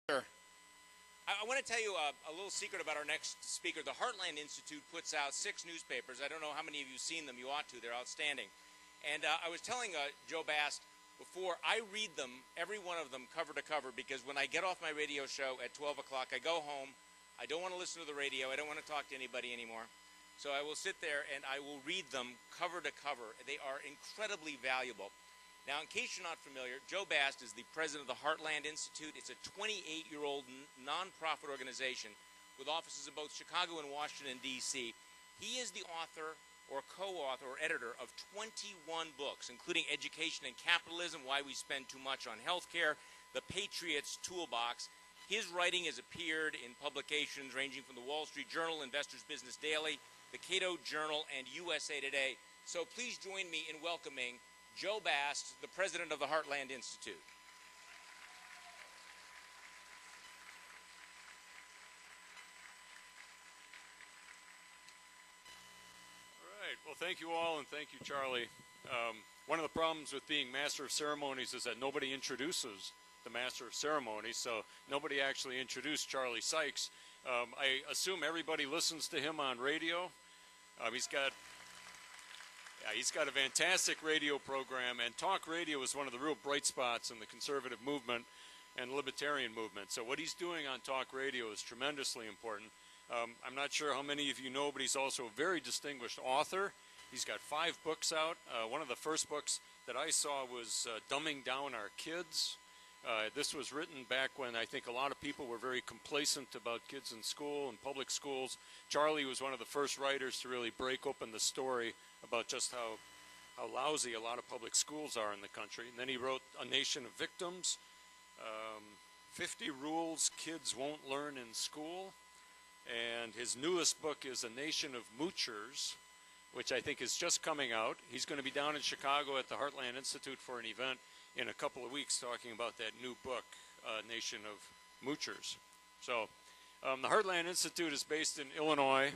Sure. I want to tell you a little secret about our next speaker. The Heartland Institute puts out 6 newspapers. I don't know how many of you have seen them. You ought to. They're outstanding. And I was telling Joe Bast before, I read them, every one of them, cover to cover, because when I get off my radio show at 12 o'clock, I go home. I don't want to listen to the radio. I don't want to talk to anybody anymore. So I will sit there and I will read them cover to cover. They are incredibly valuable. Now, in case you're not familiar, Joe Bast is the president of the Heartland Institute. It's a 28-year-old nonprofit organization with offices in both Chicago and Washington, D.C. He is the author or co-author or editor of 21 books, including Education and Capitalism, Why We Spend Too Much on Healthcare, The Patriot's Toolbox. His writing has appeared in publications ranging from the Wall Street Journal, Investors Business Daily, the Cato Journal, and USA Today. So please join me in welcoming Joe Bast, the president of the Heartland Institute. All right. Well, thank you all, and thank you, Charlie. One of the problems with being Master of Ceremonies is that nobody introduces the Master of Ceremonies, so nobody actually introduced Charlie Sykes. I assume everybody listens to him on radio. He's got a fantastic radio program, and talk radio is one of the real bright spots in the conservative movement and libertarian movement. So what he's doing on talk radio is tremendously important. I'm not sure how many of you know, but he's also a very distinguished author. He's got 5 books out. One of the first books that I saw was Dumbing Down Our Kids. This was written back when I think a lot of people were very complacent about kids in school and public schools. Charlie was one of the first writers to really break open the story about just how lousy a lot of public schools are in the country. And then he wrote A Nation of Victims, 50 Rules Kids Won't Learn in School, and his newest book is A Nation of Moochers, which I think is just coming out. He's going to be down in Chicago at the Heartland Institute for an event in a couple of weeks talking about that new book, Nation of Moochers. So the Heartland Institute is based in Illinois.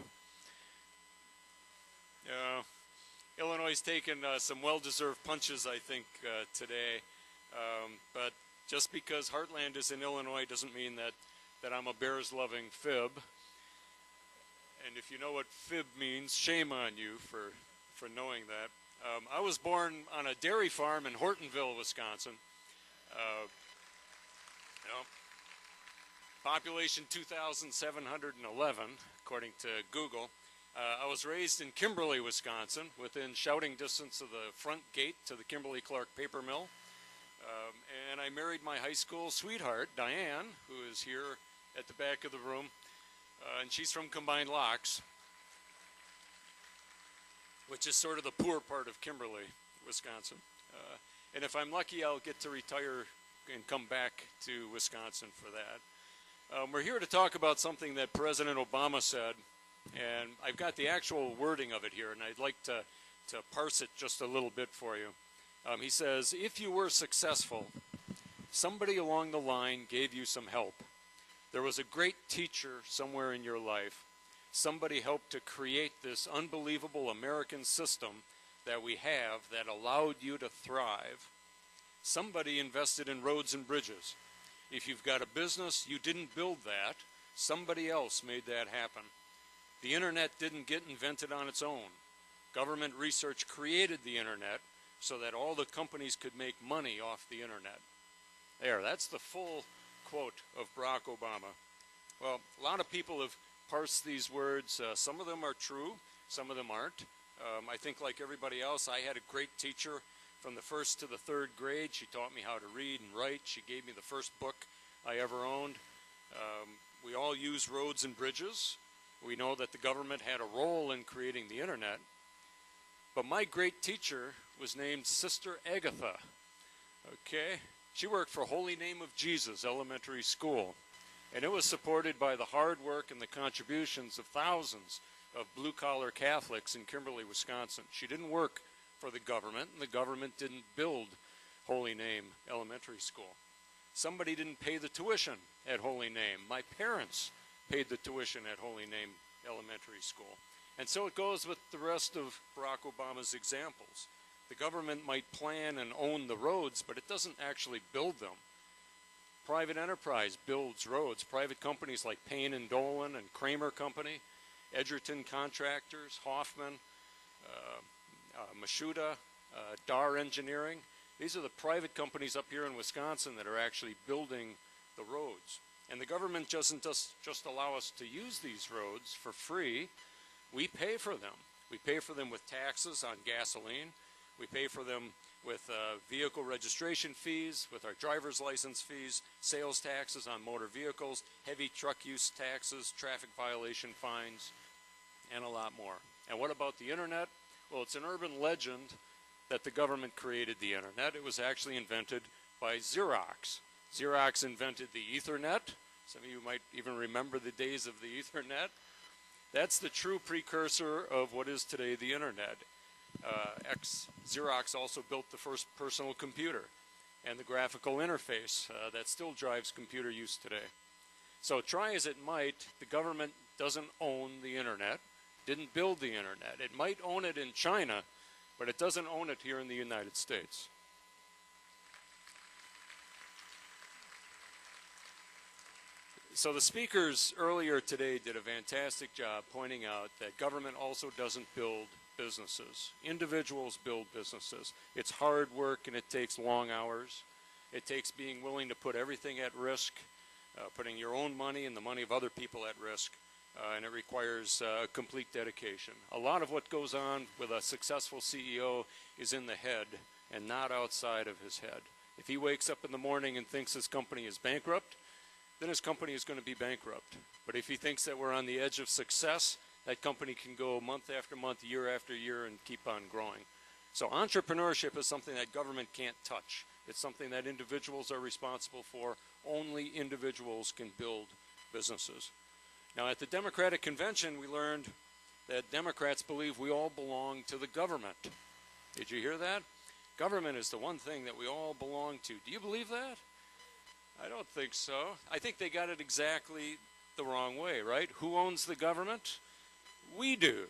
Illinois has taken some well-deserved punches, I think, today. But just because Heartland is in Illinois doesn't mean that I'm a Bears-loving fib. And if you know what fib means, shame on you for knowing that. I was born on a dairy farm in Hortonville, Wisconsin. Population 2,711, according to Google. I was raised in Kimberly, Wisconsin, within shouting distance of the front gate to the Kimberly-Clark paper mill. And I married my high school sweetheart, Diane, who is here at the back of the room. And she's from Combined Locks, which is sort of the poor part of Kimberly, Wisconsin. And if I'm lucky, I'll get to retire and come back to Wisconsin for that. We're here to talk about something that President Obama said, and I've got the actual wording of it here, and I'd like to parse it just a little bit for you. He says, if you were successful, somebody along the line gave you some help. There was a great teacher somewhere in your life. Somebody helped to create this unbelievable American system that we have that allowed you to thrive. Somebody invested in roads and bridges. If you've got a business, you didn't build that. Somebody else made that happen. The internet didn't get invented on its own. Government research created the internet so that all the companies could make money off the internet. There, that's the full quote of Barack Obama. Well, a lot of people have parsed these words. Some of them are true, some of them aren't. I think like everybody else, I had a great teacher from the 1st to the 3rd grade. She taught me how to read and write. She gave me the first book I ever owned. We all use roads and bridges. We know that the government had a role in creating the internet. But my great teacher was named Sister Agatha. Okay? She worked for Holy Name of Jesus Elementary School, and it was supported by the hard work and the contributions of thousands of blue-collar Catholics in Kimberly, Wisconsin. She didn't work for the government, and the government didn't build Holy Name Elementary School. Somebody didn't pay the tuition at Holy Name. My parents paid the tuition at Holy Name Elementary School. And so it goes with the rest of Barack Obama's examples. The government might plan and own the roads, but it doesn't actually build them. private enterprise builds roads. Private companies like Payne and Dolan and Kramer Company, Edgerton Contractors, Hoffman, Mashuda, Dar Engineering. These are the private companies up here in Wisconsin that are actually building the roads. And the government doesn't just allow us to use these roads for free. We pay for them. We pay for them with taxes on gasoline. We pay for them with vehicle registration fees, with our driver's license fees, sales taxes on motor vehicles, heavy truck use taxes, traffic violation fines, and a lot more. And what about the internet? Well, it's an urban legend that the government created the internet. It was actually invented by Xerox. Xerox invented the Ethernet. Some of you might even remember the days of the Ethernet. That's the true precursor of what is today the internet. Xerox also built the first personal computer and the graphical interface that still drives computer use today. So try as it might, the government doesn't own the internet, didn't build the internet. It might own it in China, but it doesn't own it here in the United States. So the speakers earlier today did a fantastic job pointing out that government also doesn't build businesses. Individuals build businesses. It's hard work and it takes long hours. It takes being willing to put everything at risk, putting your own money and the money of other people at risk, and it requires complete dedication. A lot of what goes on with a successful CEO is in the head and not outside of his head. If he wakes up in the morning and thinks his company is bankrupt, then his company is going to be bankrupt. But if he thinks that we're on the edge of success, that company can go month after month, year after year, and keep on growing. So entrepreneurship is something that government can't touch. It's something that individuals are responsible for. Only individuals can build businesses. Now, at the Democratic Convention, we learned that Democrats believe we all belong to the government. Did you hear that? Government is the one thing that we all belong to. Do you believe that? I don't think so. I think they got it exactly the wrong way, right? Who owns the government? We do.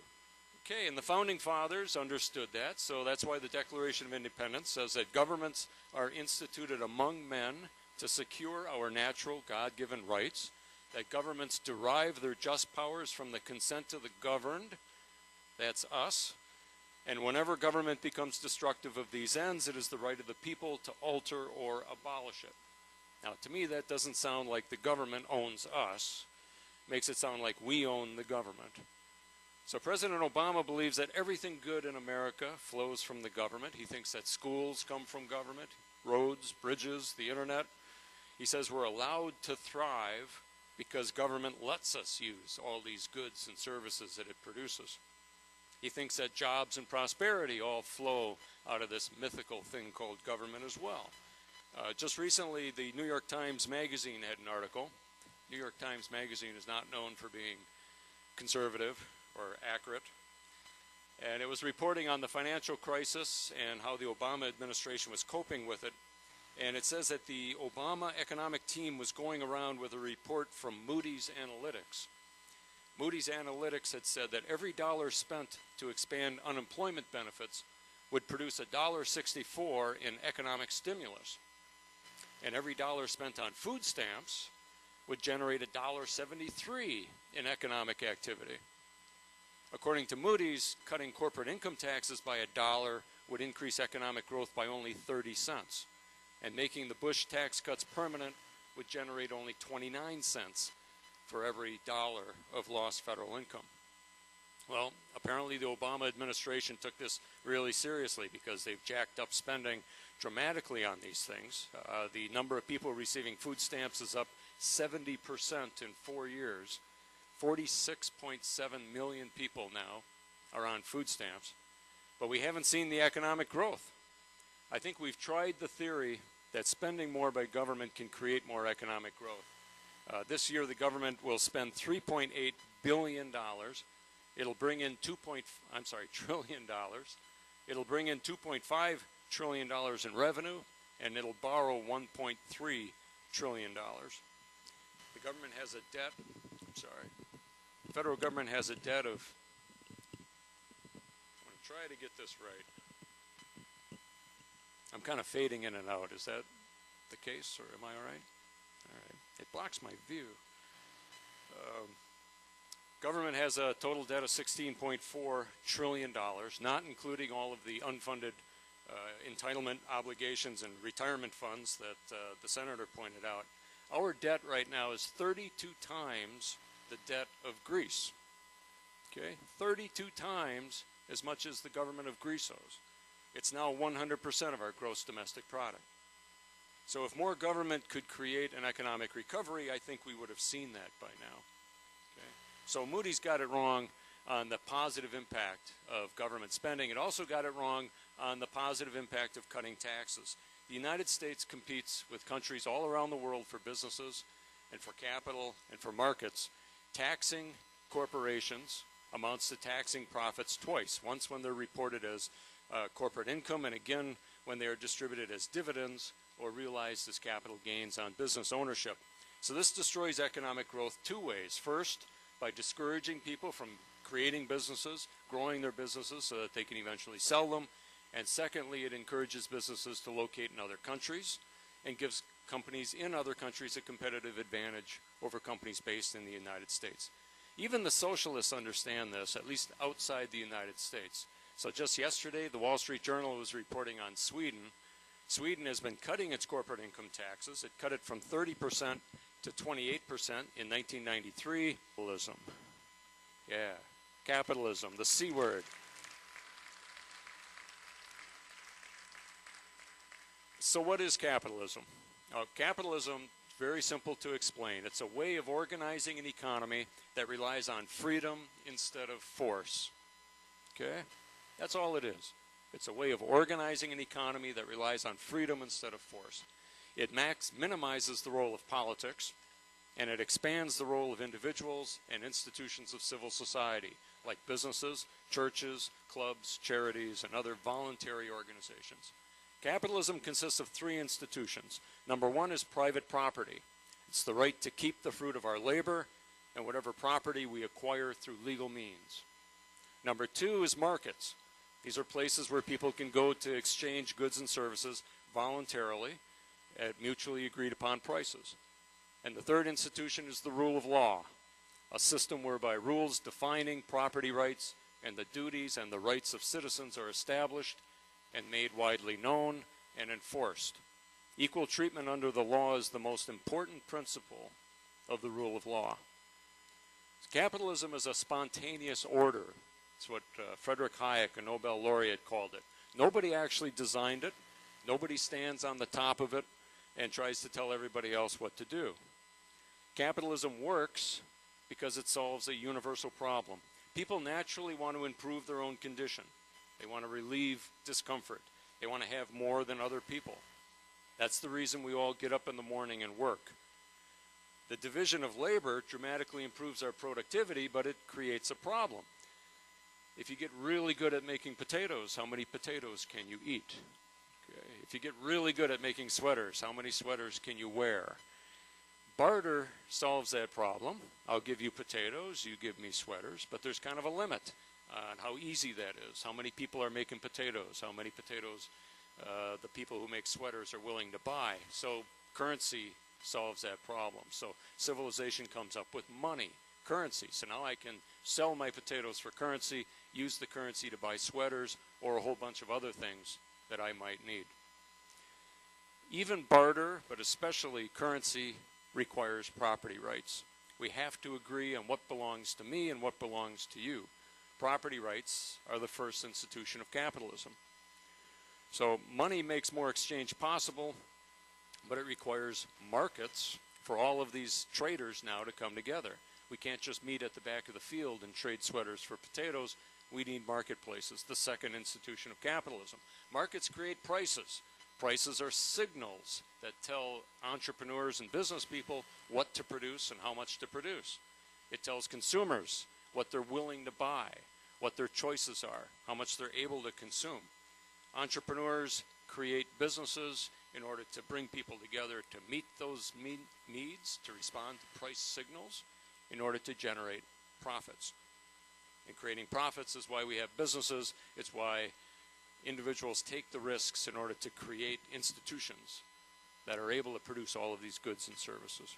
Okay, and the Founding Fathers understood that, so that's why the Declaration of Independence says that governments are instituted among men to secure our natural God-given rights, that governments derive their just powers from the consent of the governed, that's us, and whenever government becomes destructive of these ends, it is the right of the people to alter or abolish it. Now, to me, that doesn't sound like the government owns us. It makes it sound like we own the government. So President Obama believes that everything good in America flows from the government. He thinks that schools come from government, roads, bridges, the internet. He says we're allowed to thrive because government lets us use all these goods and services that it produces. He thinks that jobs and prosperity all flow out of this mythical thing called government as well. Just recently, the New York Times Magazine had an article. New York Times Magazine is not known for being conservative or accurate. And it was reporting on the financial crisis and how the Obama administration was coping with it. And it says that the Obama economic team was going around with a report from Moody's Analytics. Moody's Analytics had said that every dollar spent to expand unemployment benefits would produce $1.64 in economic stimulus. And every dollar spent on food stamps would generate $1.73 in economic activity. According to Moody's, cutting corporate income taxes by $1 would increase economic growth by only 30 cents. And making the Bush tax cuts permanent would generate only 29 cents for every dollar of lost federal income. Well, apparently the Obama administration took this really seriously because they've jacked up spending dramatically on these things. The number of people receiving food stamps is up 70% in 4 years. 46.7 million people now are on food stamps. But we haven't seen the economic growth. I think we've tried the theory that spending more by government can create more economic growth. This year the government will spend $3.8 billion. It'll bring in trillion dollars. It'll bring in $2.5 trillion in revenue, and it'll borrow $1.3 trillion. The government has a debt, the federal government has a debt of, I'm going to try to get this right. I'm kind of fading in and out. Is that the case, or am I all right? It blocks my view. Government has a total debt of $16.4 trillion, not including all of the unfunded entitlement obligations and retirement funds that the senator pointed out. Our debt right now is 32 times the debt of Greece. Okay, 32 times as much as the government of Greece owes. It's now 100% of our gross domestic product. So if more government could create an economic recovery, I think we would have seen that by now. Okay? So Moody's got it wrong on the positive impact of government spending. It also got it wrong on the positive impact of cutting taxes. The United States competes with countries all around the world for businesses and for capital and for markets. Taxing corporations amounts to taxing profits twice, once when they're reported as corporate income, and again when they are distributed as dividends or realized as capital gains on business ownership. So this destroys economic growth two ways. First, by discouraging people from creating businesses, growing their businesses so that they can eventually sell them. And secondly, it encourages businesses to locate in other countries and gives companies in other countries a competitive advantage over companies based in the United States. Even the socialists understand this, at least outside the United States. So just yesterday, the Wall Street Journal was reporting on Sweden. Sweden has been cutting its corporate income taxes. It cut it from 30% to 28% in 1993. Capitalism. Yeah, capitalism, the C word. So what is capitalism? Capitalism, very simple to explain. It's a way of organizing an economy that relies on freedom instead of force. Okay? That's all it is. It's a way of organizing an economy that relies on freedom instead of force. It minimizes the role of politics, and it expands the role of individuals and institutions of civil society, like businesses, churches, clubs, charities, and other voluntary organizations. Capitalism consists of three institutions. Number one is private property. It's the right to keep the fruit of our labor and whatever property we acquire through legal means. Number two is markets. These are places where people can go to exchange goods and services voluntarily at mutually agreed upon prices. And the third institution is the rule of law, a system whereby rules defining property rights and the duties and the rights of citizens are established and made widely known and enforced. Equal treatment under the law is the most important principle of the rule of law. Capitalism is a spontaneous order. It's what Friedrich Hayek, a Nobel laureate, called it. Nobody actually designed it. Nobody stands on the top of it and tries to tell everybody else what to do. Capitalism works because it solves a universal problem. People naturally want to improve their own condition. They want to relieve discomfort. They want to have more than other people. That's the reason we all get up in the morning and work. The division of labor dramatically improves our productivity, but it creates a problem. If you get really good at making potatoes, how many potatoes can you eat? Okay. If you get really good at making sweaters, how many sweaters can you wear? Barter solves that problem. I'll give you potatoes, you give me sweaters, but there's kind of a limit on how easy that is. How many people are making potatoes? How many potatoes the people who make sweaters are willing to buy? So currency solves that problem. So civilization comes up with money, currency. So now I can sell my potatoes for currency, use the currency to buy sweaters or a whole bunch of other things that I might need. Even barter, but especially currency, requires property rights. We have to agree on what belongs to me and what belongs to you. Property rights are the first institution of capitalism. So money makes more exchange possible, but it requires markets for all of these traders now to come together. We can't just meet at the back of the field and trade sweaters for potatoes. We need marketplaces, the second institution of capitalism. Markets create prices. Prices are signals that tell entrepreneurs and business people what to produce and how much to produce. It tells consumers what they're willing to buy, what their choices are, how much they're able to consume. Entrepreneurs create businesses in order to bring people together to meet those needs, to respond to price signals, in order to generate profits. And creating profits is why we have businesses. It's why individuals take the risks in order to create institutions that are able to produce all of these goods and services.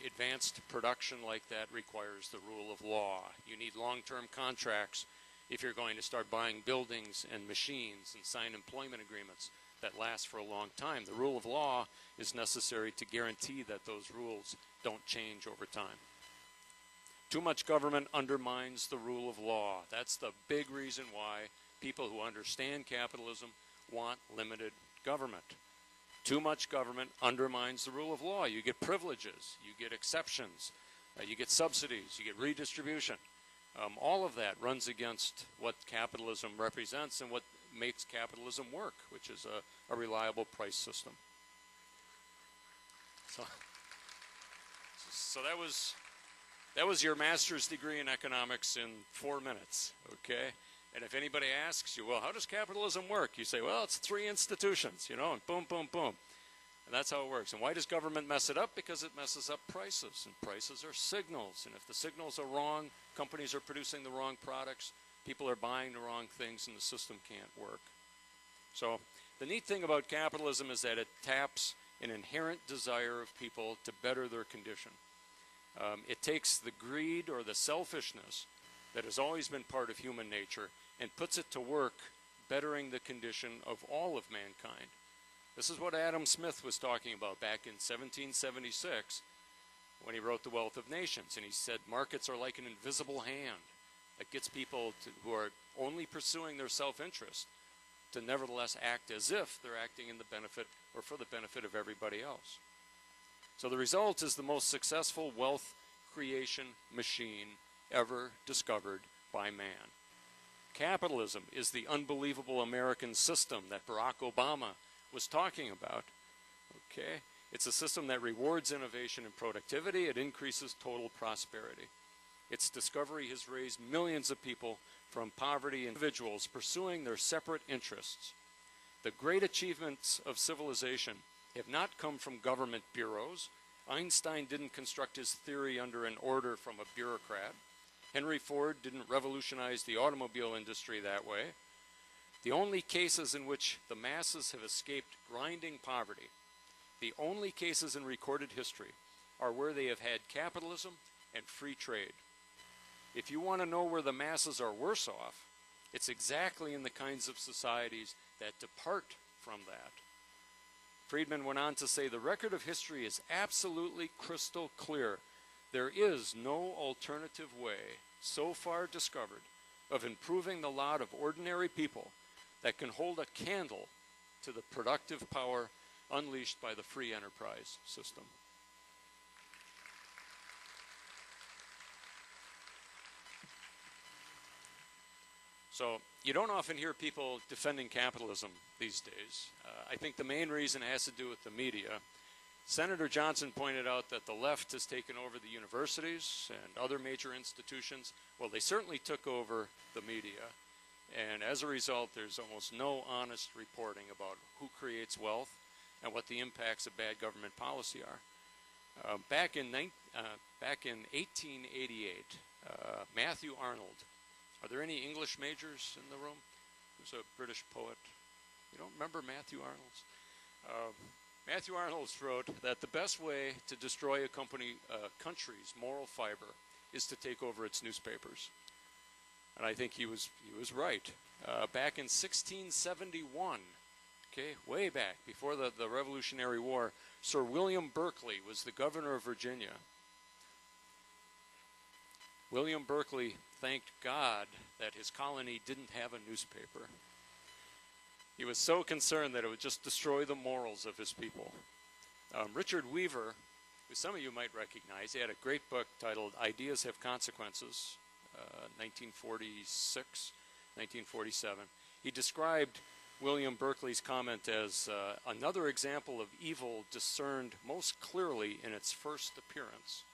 Advanced production like that requires the rule of law. You need long-term contracts if you're going to start buying buildings and machines and sign employment agreements that last for a long time. The rule of law is necessary to guarantee that those rules don't change over time. Too much government undermines the rule of law. That's the big reason why people who understand capitalism want limited government. Too much government undermines the rule of law. You get privileges, you get exceptions, you get subsidies, you get redistribution. All of that runs against what capitalism represents and what makes capitalism work, which is a reliable price system. So that was your master's degree in economics in 4 minutes, okay? And if anybody asks you, well, how does capitalism work? You say, well, it's 3 institutions, you know, and boom, boom, boom. And that's how it works. And why does government mess it up? Because it messes up prices, and prices are signals. And if the signals are wrong, companies are producing the wrong products, people are buying the wrong things, and the system can't work. So the neat thing about capitalism is that it taps an inherent desire of people to better their condition. It takes the greed or the selfishness that has always been part of human nature and puts it to work bettering the condition of all of mankind. This is what Adam Smith was talking about back in 1776 when he wrote The Wealth of Nations. And he said markets are like an invisible hand that gets people who are only pursuing their self-interest to nevertheless act as if they're acting in the benefit or for the benefit of everybody else. So the result is the most successful wealth creation machine ever discovered by man. Capitalism is the unbelievable American system that Barack Obama was talking about. Okay? It's a system that rewards innovation and productivity. It increases total prosperity. Its discovery has raised millions of people from poverty, individuals pursuing their separate interests. The great achievements of civilization have not come from government bureaus. Einstein didn't construct his theory under an order from a bureaucrat. Henry Ford didn't revolutionize the automobile industry that way. The only cases in which the masses have escaped grinding poverty, the only cases in recorded history, are where they have had capitalism and free trade. If you want to know where the masses are worse off, it's exactly in the kinds of societies that depart from that. Friedman went on to say, the record of history is absolutely crystal clear. There is no alternative way, so far discovered, of improving the lot of ordinary people that can hold a candle to the productive power unleashed by the free enterprise system. So you don't often hear people defending capitalism these days. I think the main reason has to do with the media. Senator Johnson pointed out that the left has taken over the universities and other major institutions. Well, they certainly took over the media. And as a result, there's almost no honest reporting about who creates wealth and what the impacts of bad government policy are. Back in 1888, Matthew Arnold. Are there any English majors in the room? Who's a British poet? You don't remember Matthew Arnold's? Matthew Arnold's wrote that the best way to destroy a country's moral fiber is to take over its newspapers. And I think he was right. Back in 1671, okay, way back, before the Revolutionary War, Sir William Berkeley was the governor of Virginia. William Berkeley thanked God that his colony didn't have a newspaper. He was so concerned that it would just destroy the morals of his people. Richard Weaver, who some of you might recognize, he had a great book titled Ideas Have Consequences, 1946, 1947. He described William Berkeley's comment as another example of evil discerned most clearly in its first appearance.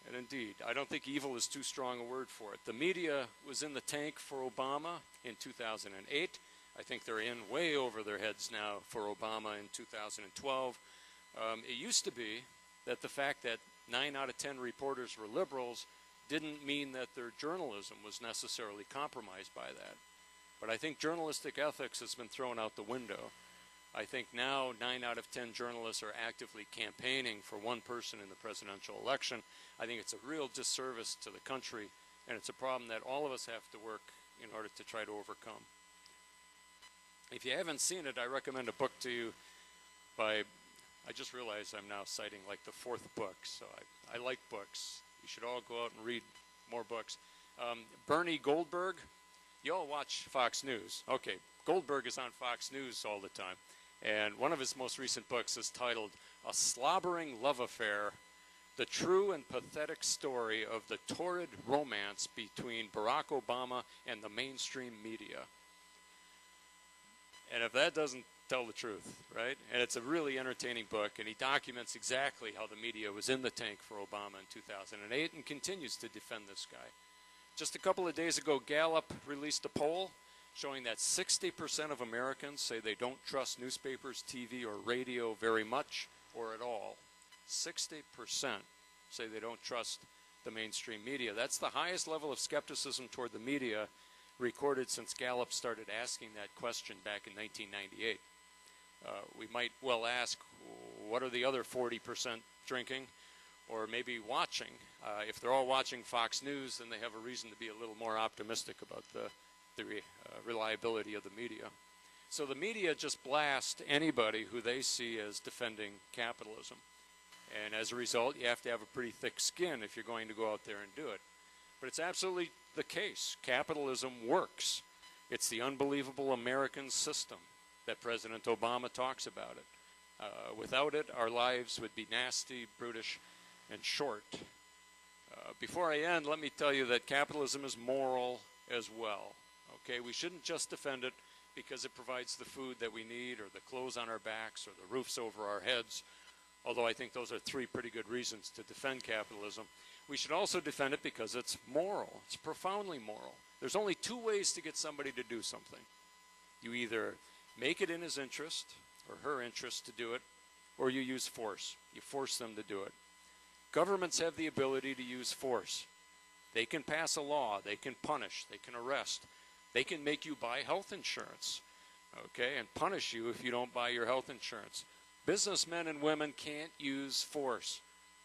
And indeed, I don't think evil is too strong a word for it. The media was in the tank for Obama in 2008. I think they're in way over their heads now for Obama in 2012. It used to be that the fact that 9 out of 10 reporters were liberals didn't mean that their journalism was necessarily compromised by that. But I think journalistic ethics has been thrown out the window. I think now 9 out of 10 journalists are actively campaigning for one person in the presidential election. I think it's a real disservice to the country, and it's a problem that all of us have to work in order to try to overcome. If you haven't seen it, I recommend a book to you by, I just realized I'm now citing like the 4th book, so I like books. You should all go out and read more books. Bernie Goldberg, you all watch Fox News. Okay, Goldberg is on Fox News all the time. And one of his most recent books is titled A Slobbering Love Affair, the true and pathetic story of the torrid romance between Barack Obama and the mainstream media. And if that doesn't tell the truth, right? And it's a really entertaining book, and he documents exactly how the media was in the tank for Obama in 2008 and continues to defend this guy. Just a couple of days ago, Gallup released a poll showing that 60% of Americans say they don't trust newspapers, TV, or radio very much or at all. 60% say they don't trust the mainstream media. That's the highest level of skepticism toward the media recorded since Gallup started asking that question back in 1998. We might well ask, what are the other 40% drinking or maybe watching? If they're all watching Fox News, then they have a reason to be a little more optimistic about the reliability of the media. So the media just blast anybody who they see as defending capitalism. And as a result, you have to have a pretty thick skin if you're going to go out there and do it. But it's absolutely the case. Capitalism works. It's the unbelievable American system that President Obama talks about it. Without it, our lives would be nasty, brutish, and short. Before I end, let me tell you that capitalism is moral as well. Okay, we shouldn't just defend it because it provides the food that we need or the clothes on our backs or the roofs over our heads, although I think those are 3 pretty good reasons to defend capitalism. We should also defend it because it's moral. It's profoundly moral. There's only 2 ways to get somebody to do something. You either make it in his interest or her interest to do it, or you use force. You force them to do it. Governments have the ability to use force. They can pass a law, they can punish, they can arrest, they can make you buy health insurance, okay, and punish you if you don't buy your health insurance. Businessmen and women can't use force,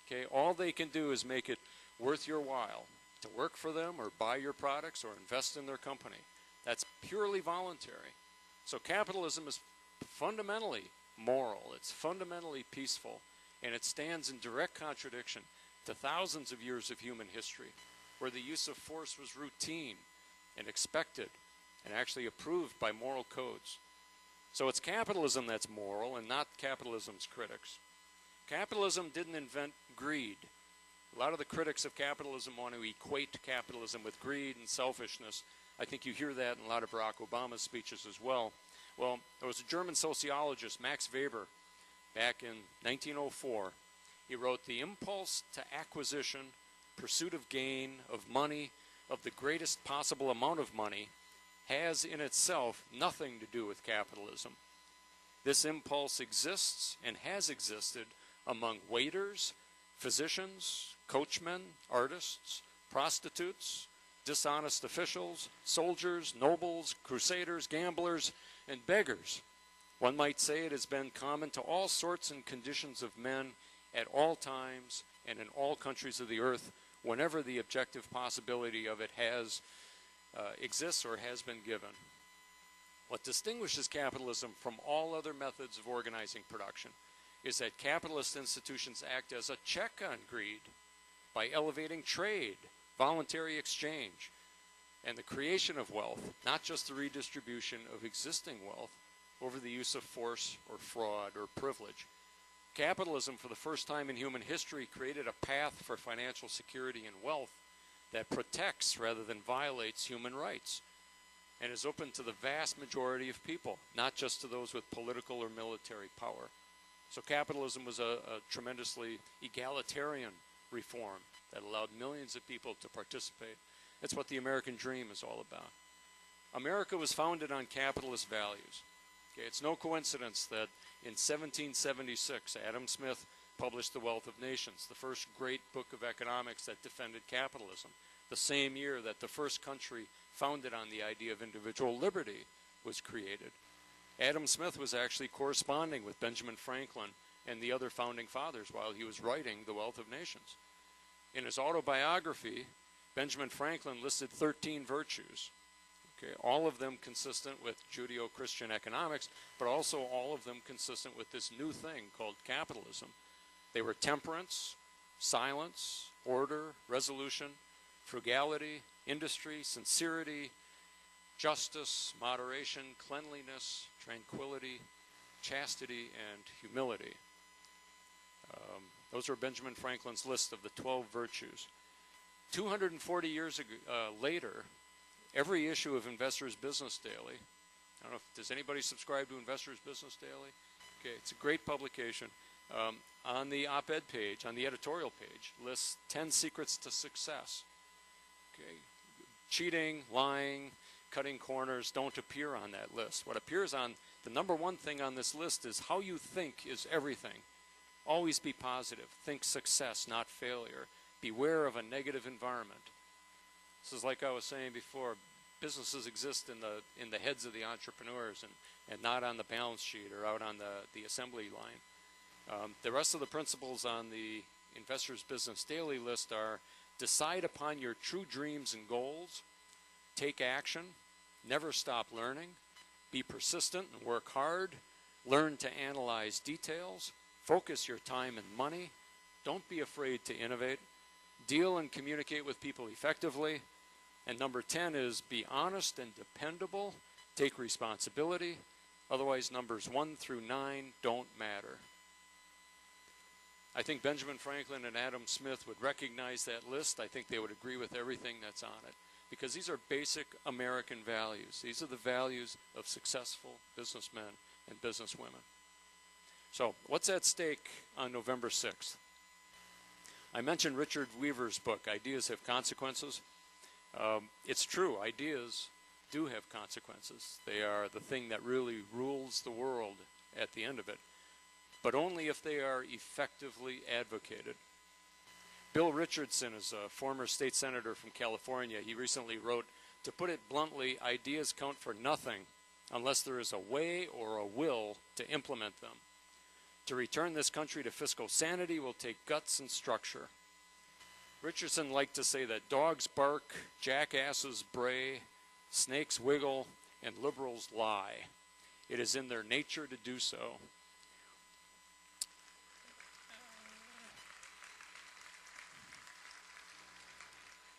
okay? All they can do is make it worth your while to work for them or buy your products or invest in their company. That's purely voluntary. So capitalism is fundamentally moral, it's fundamentally peaceful, and it stands in direct contradiction to thousands of years of human history, where the use of force was routine and expected and actually approved by moral codes. So it's capitalism that's moral and not capitalism's critics. Capitalism didn't invent greed. A lot of the critics of capitalism want to equate capitalism with greed and selfishness. I think you hear that in a lot of Barack Obama's speeches as well. Well, there was a German sociologist, Max Weber, back in 1904. He wrote, "The impulse to acquisition, pursuit of gain, of money, of the greatest possible amount of money, has in itself nothing to do with capitalism. This impulse exists and has existed among waiters, physicians, coachmen, artists, prostitutes, dishonest officials, soldiers, nobles, crusaders, gamblers, and beggars. One might say it has been common to all sorts and conditions of men at all times and in all countries of the earth whenever the objective possibility of it exists or has been given. What distinguishes capitalism from all other methods of organizing production is that capitalist institutions act as a check on greed by elevating trade, voluntary exchange, and the creation of wealth, not just the redistribution of existing wealth over the use of force or fraud or privilege. Capitalism, for the first time in human history, created a path for financial security and wealth that protects rather than violates human rights and is open to the vast majority of people, not just to those with political or military power. So capitalism was a tremendously egalitarian reform that allowed millions of people to participate. That's what the American dream is all about. America was founded on capitalist values. Okay, it's no coincidence that in 1776, Adam Smith published The Wealth of Nations, the first great book of economics that defended capitalism, the same year that the first country founded on the idea of individual liberty was created. Adam Smith was actually corresponding with Benjamin Franklin and the other founding fathers while he was writing The Wealth of Nations. In his autobiography, Benjamin Franklin listed 13 virtues, okay, all of them consistent with Judeo-Christian economics, but also all of them consistent with this new thing called capitalism. They were temperance, silence, order, resolution, frugality, industry, sincerity, justice, moderation, cleanliness, tranquility, chastity, and humility. Those are Benjamin Franklin's list of the 12 virtues. 240 years later, every issue of Investor's Business Daily, I don't know if, does anybody subscribe to Investor's Business Daily? Okay, it's a great publication. On the op-ed page, on the editorial page, lists 10 secrets to success. Okay, cheating, lying, cutting corners don't appear on that list. What appears on the number one thing on this list is how you think is everything. Always be positive. Think success, not failure. Beware of a negative environment. This is like I was saying before, businesses exist in the heads of the entrepreneurs and not on the balance sheet or out on the assembly line. The rest of the principles on the Investor's Business Daily list are: decide upon your true dreams and goals, take action, never stop learning, be persistent and work hard, learn to analyze details, focus your time and money, don't be afraid to innovate, deal and communicate with people effectively, and number 10 is be honest and dependable, take responsibility, otherwise numbers 1 through 9 don't matter. I think Benjamin Franklin and Adam Smith would recognize that list. I think they would agree with everything that's on it, because these are basic American values. These are the values of successful businessmen and businesswomen. So what's at stake on November 6th? I mentioned Richard Weaver's book, Ideas Have Consequences. It's true, ideas do have consequences. They are the thing that really rules the world at the end of it, but only if they are effectively advocated. Bill Richardson is a former state senator from California. He recently wrote, to put it bluntly, ideas count for nothing unless there is a way or a will to implement them. To return this country to fiscal sanity will take guts and structure. Richardson liked to say that dogs bark, jackasses bray, snakes wiggle, and liberals lie. It is in their nature to do so.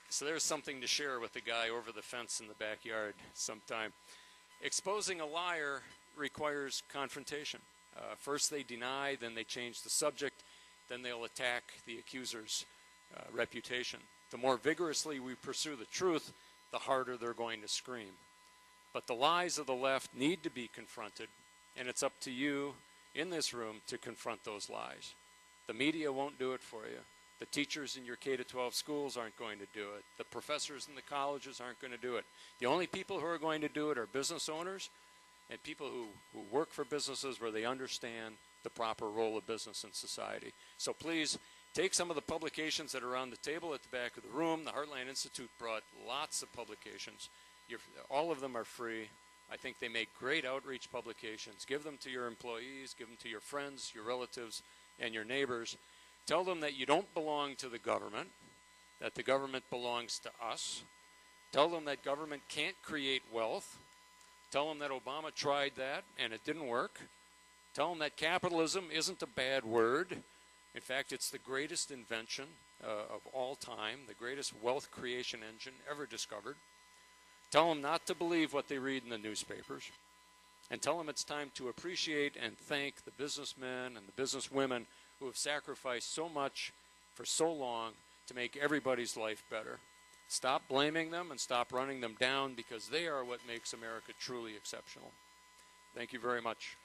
So there's something to share with the guy over the fence in the backyard sometime. Exposing a liar requires confrontation. First they deny, then they change the subject, then they'll attack the accuser's reputation. The more vigorously we pursue the truth, the harder they're going to scream. But the lies of the left need to be confronted, and it's up to you in this room to confront those lies. The media won't do it for you. The teachers in your K-12 schools aren't going to do it. The professors in the colleges aren't going to do it. The only people who are going to do it are business owners and people who work for businesses where they understand the proper role of business in society. So please, take some of the publications that are on the table at the back of the room. The Heartland Institute brought lots of publications. All of them are free. I think they make great outreach publications. Give them to your employees, give them to your friends, your relatives, and your neighbors. Tell them that you don't belong to the government, that the government belongs to us. Tell them that government can't create wealth. Tell them that Obama tried that and it didn't work. Tell them that capitalism isn't a bad word. In fact, it's the greatest invention of all time, the greatest wealth creation engine ever discovered. Tell them not to believe what they read in the newspapers. And tell them it's time to appreciate and thank the businessmen and the businesswomen who have sacrificed so much for so long to make everybody's life better. Stop blaming them and stop running them down, because they are what makes America truly exceptional. Thank you very much.